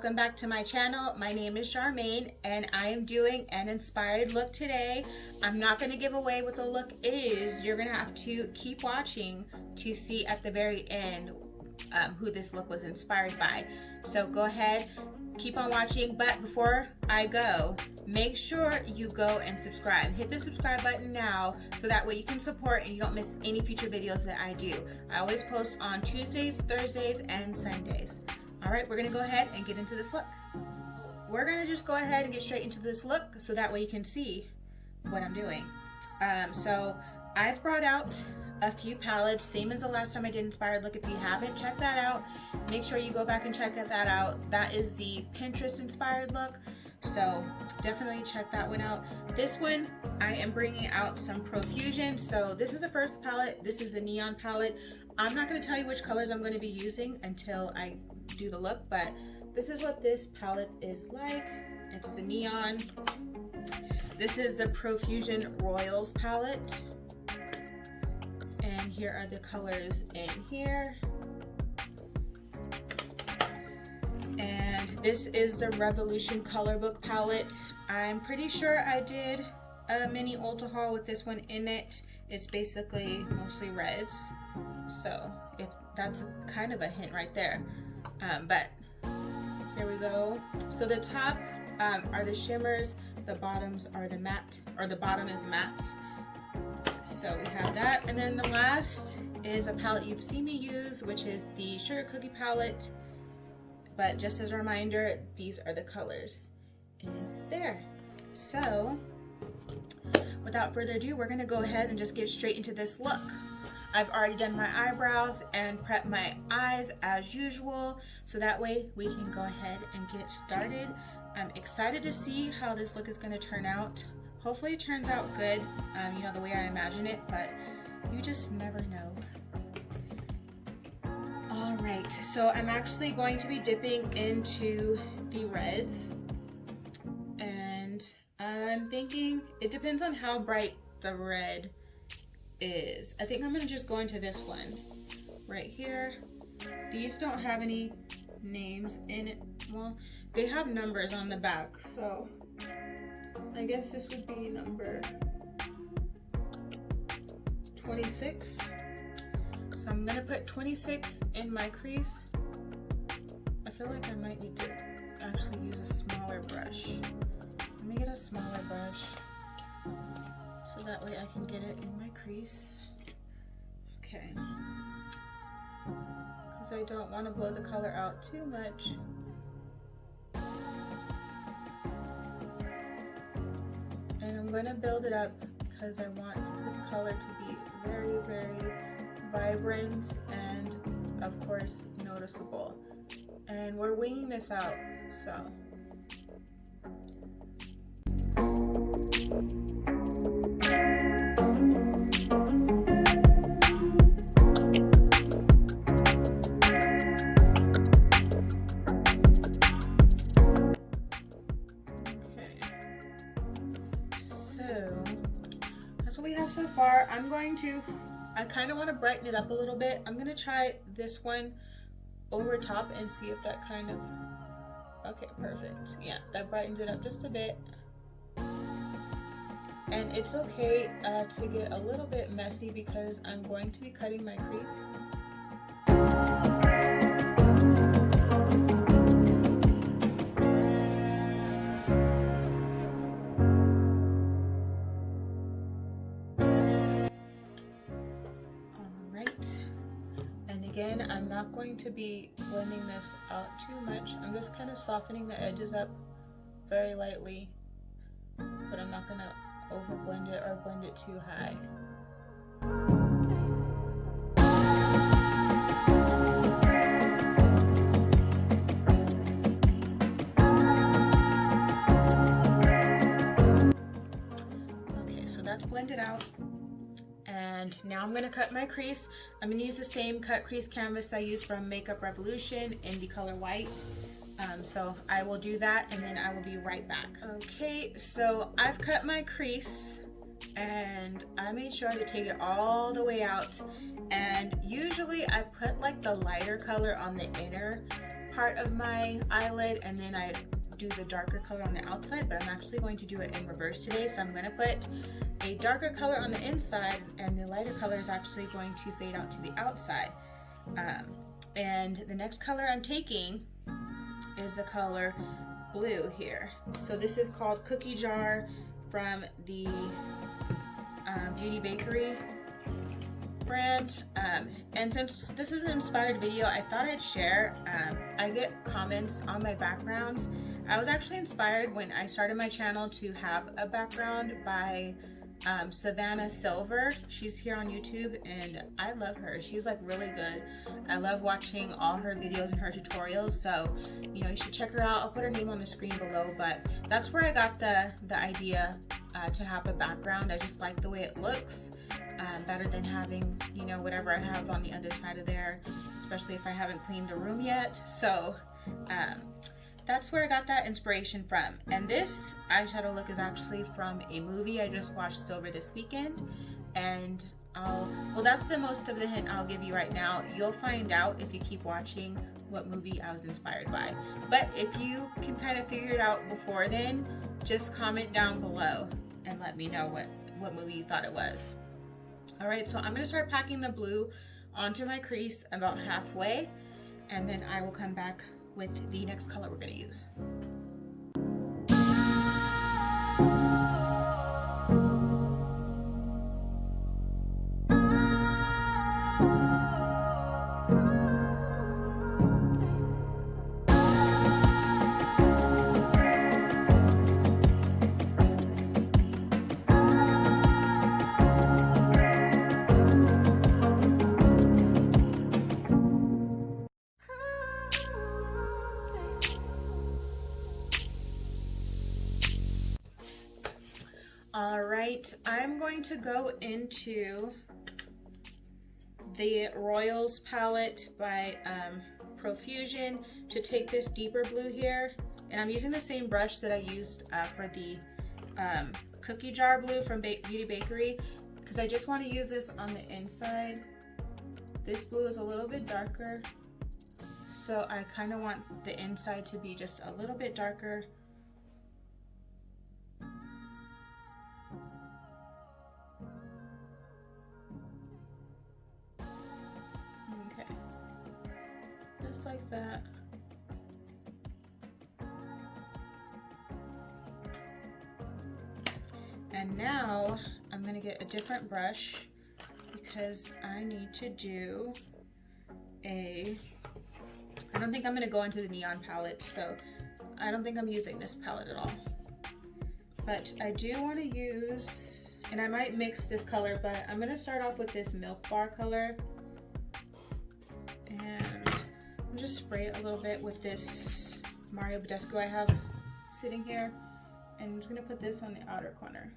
welcome back to my channel. My name is Charmaine and I am doing an inspired look today. I'm not going to give away what the look is. You're going to have to keep watching to see at the very end who this look was inspired by. So go ahead, keep on watching, but before I go, make sure you go and subscribe. Hit the subscribe button now so that way you can support and you don't miss any future videos that I do. I always post on Tuesdays, Thursdays, and Sundays. All right, we're gonna go ahead and get into this look. We're gonna just go ahead and get straight into this look so that way you can see what I'm doing. So I've brought out a few palettes, same as the last time I did inspired look. If you haven't checked that out, make sure you go back and check that out. That is the Pinterest inspired look, so definitely check that one out. This one, I am bringing out some Profusion. So this is the first palette. This is a neon palette. I'm not going to tell you which colors I'm going to be using until I do the look, but this is what this palette is like. It's the neon. This is the Profusion Royals palette, and here are the colors in here. And this is the Revolution Colourbook palette. I'm pretty sure I did a mini Ulta haul with this one in it. It's basically mostly reds, so if that's kind of a hint right there. But here we go. So the top are the shimmers, the bottoms are the matte, or the bottom is mattes. So we have that, and then the last is a palette you've seen me use, which is the Sugar Cookie palette. But just as a reminder, these are the colors in there. So without further ado, we're gonna go ahead and just get straight into this look. I've already done my eyebrows and prepped my eyes as usual, so that way we can go ahead and get started. I'm excited to see how this look is gonna turn out. Hopefully it turns out good, you know, the way I imagine it, but you just never know. All right, so I'm actually going to be dipping into the reds, and I'm thinking it depends on how bright the red is. I think I'm gonna just go into this one right here. These don't have any names in it. Well, they have numbers on the back, so I guess this would be number 26. So I'm gonna put 26 in my crease. I feel like I might need to actually use a smaller brush. Let me get a smaller brush so that way I can get it in my crease. Okay. Because I don't want to blow the color out too much. And I'm going to build it up because I want this color to be very, very vibrant and of course noticeable. And we're winging this out, so. So far, I kind of want to brighten it up a little bit. I'm gonna try this one over top and see if that kind of, okay, perfect. Yeah, that brightens it up just a bit. And it's okay to get a little bit messy because I'm going to be cutting my crease. Again, I'm not going to be blending this out too much. I'm just kind of softening the edges up very lightly, but I'm not going to over blend it or blend it too high. Okay, so that's blended out. And now I'm going to cut my crease. I'm going to use the same cut crease canvas I used from Makeup Revolution in the color white. So I will do that and then I will be right back. Okay, so I've cut my crease and I made sure to take it all the way out. And usually I put like the lighter color on the inner part of my eyelid and then I do the darker color on the outside, but I'm actually going to do it in reverse today. So I'm going to put a darker color on the inside and the lighter color is actually going to fade out to the outside. And the next color I'm taking is the color blue here. So this is called Cookie Jar from the Beauty Bakerie brand. And since this is an inspired video, I thought I'd share. I get comments on my backgrounds. I was actually inspired when I started my channel to have a background by Savannah Silver. She's here on YouTube and I love her. She's like really good. I love watching all her videos and her tutorials, so you know, you should check her out. I'll put her name on the screen below, but that's where I got the idea to have a background. I just like the way it looks, better than having, you know, whatever I have on the other side of there, especially if I haven't cleaned the room yet. So that's where I got that inspiration from. And this eyeshadow look is actually from a movie I just watched over this weekend. And well, that's the most of the hint I'll give you right now. You'll find out if you keep watching what movie I was inspired by. But if you can kind of figure it out before then, just comment down below and let me know what movie you thought it was. All right, so I'm gonna start packing the blue onto my crease about halfway, and then I will come back with the next color we're gonna use. All right, I'm going to go into the Royals palette by Profusion to take this deeper blue here. And I'm using the same brush that I used for the Cookie Jar blue from Beauty Bakerie, because I just want to use this on the inside. This blue is a little bit darker, so I kind of want the inside to be just a little bit darker. Like that. And now I'm going to get a different brush because I need to do I don't think I'm going to go into the neon palette, so I don't think I'm using this palette at all. But I do want to use, and I might mix this color, but I'm going to start off with this Milk Bar color. And I'll just spray it a little bit with this Mario Badescu I have sitting here, and I'm just gonna put this on the outer corner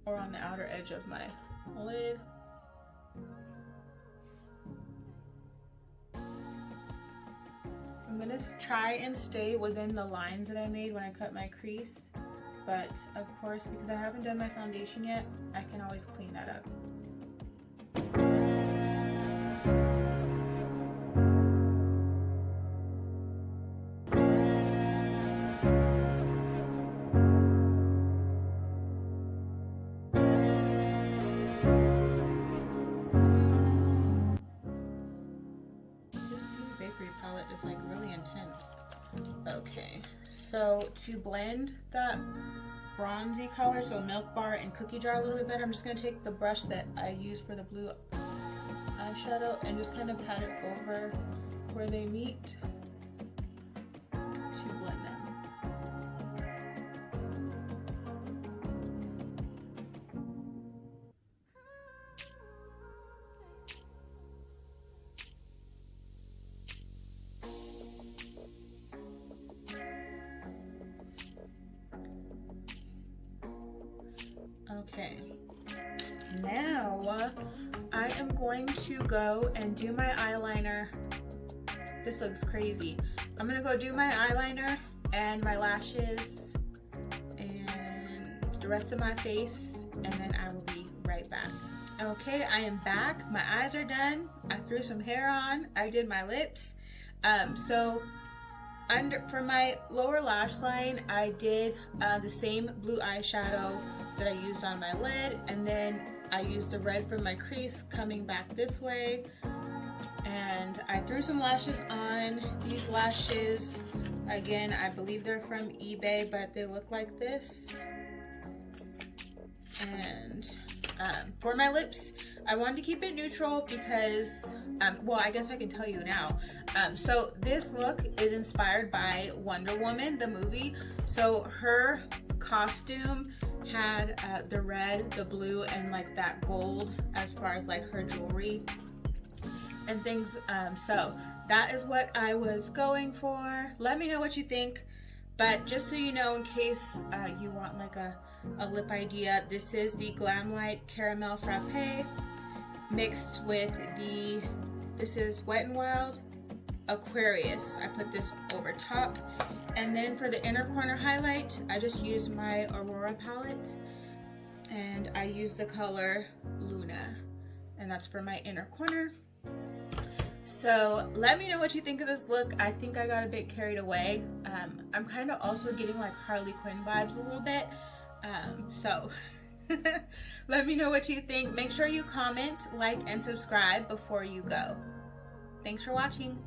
or on the outer edge of my lid. I'm gonna try and stay within the lines that I made when I cut my crease, but of course, because I haven't done my foundation yet, I can always clean that up. Is like really intense. Okay, so to blend that bronzy color, so Milk Bar and Cookie Jar a little bit better, I'm just going to take the brush that I used for the blue eyeshadow and just kind of pat it over where they meet to blend them. Okay, now I am going to go and do my eyeliner. This looks crazy. I'm gonna go do my eyeliner and my lashes and the rest of my face, and then I will be right back. Okay, I am back. My eyes are done. I threw some hair on. I did my lips. So for my lower lash line, I did the same blue eyeshadow that I used on my lid, and then I used the red from my crease coming back this way, and I threw some lashes on. These lashes, again, I believe they're from eBay, but they look like this. And for my lips, I wanted to keep it neutral because, well, I guess I can tell you now. So this look is inspired by Wonder Woman, the movie. So her costume had the red, the blue, and like that gold as far as like her jewelry and things. So that is what I was going for. Let me know what you think. But just so you know, in case you want like a lip idea, this is the Glam Light Caramel Frappe mixed with this is Wet n Wild Aquarius. I put this over top. And then for the inner corner highlight, I just used my Aurora palette, and I used the color Luna, and that's for my inner corner. So let me know what you think of this look. I think I got a bit carried away. I'm kind of also getting like Harley Quinn vibes a little bit. So let me know what you think. Make sure you comment, like, and subscribe before you go. Thanks for watching.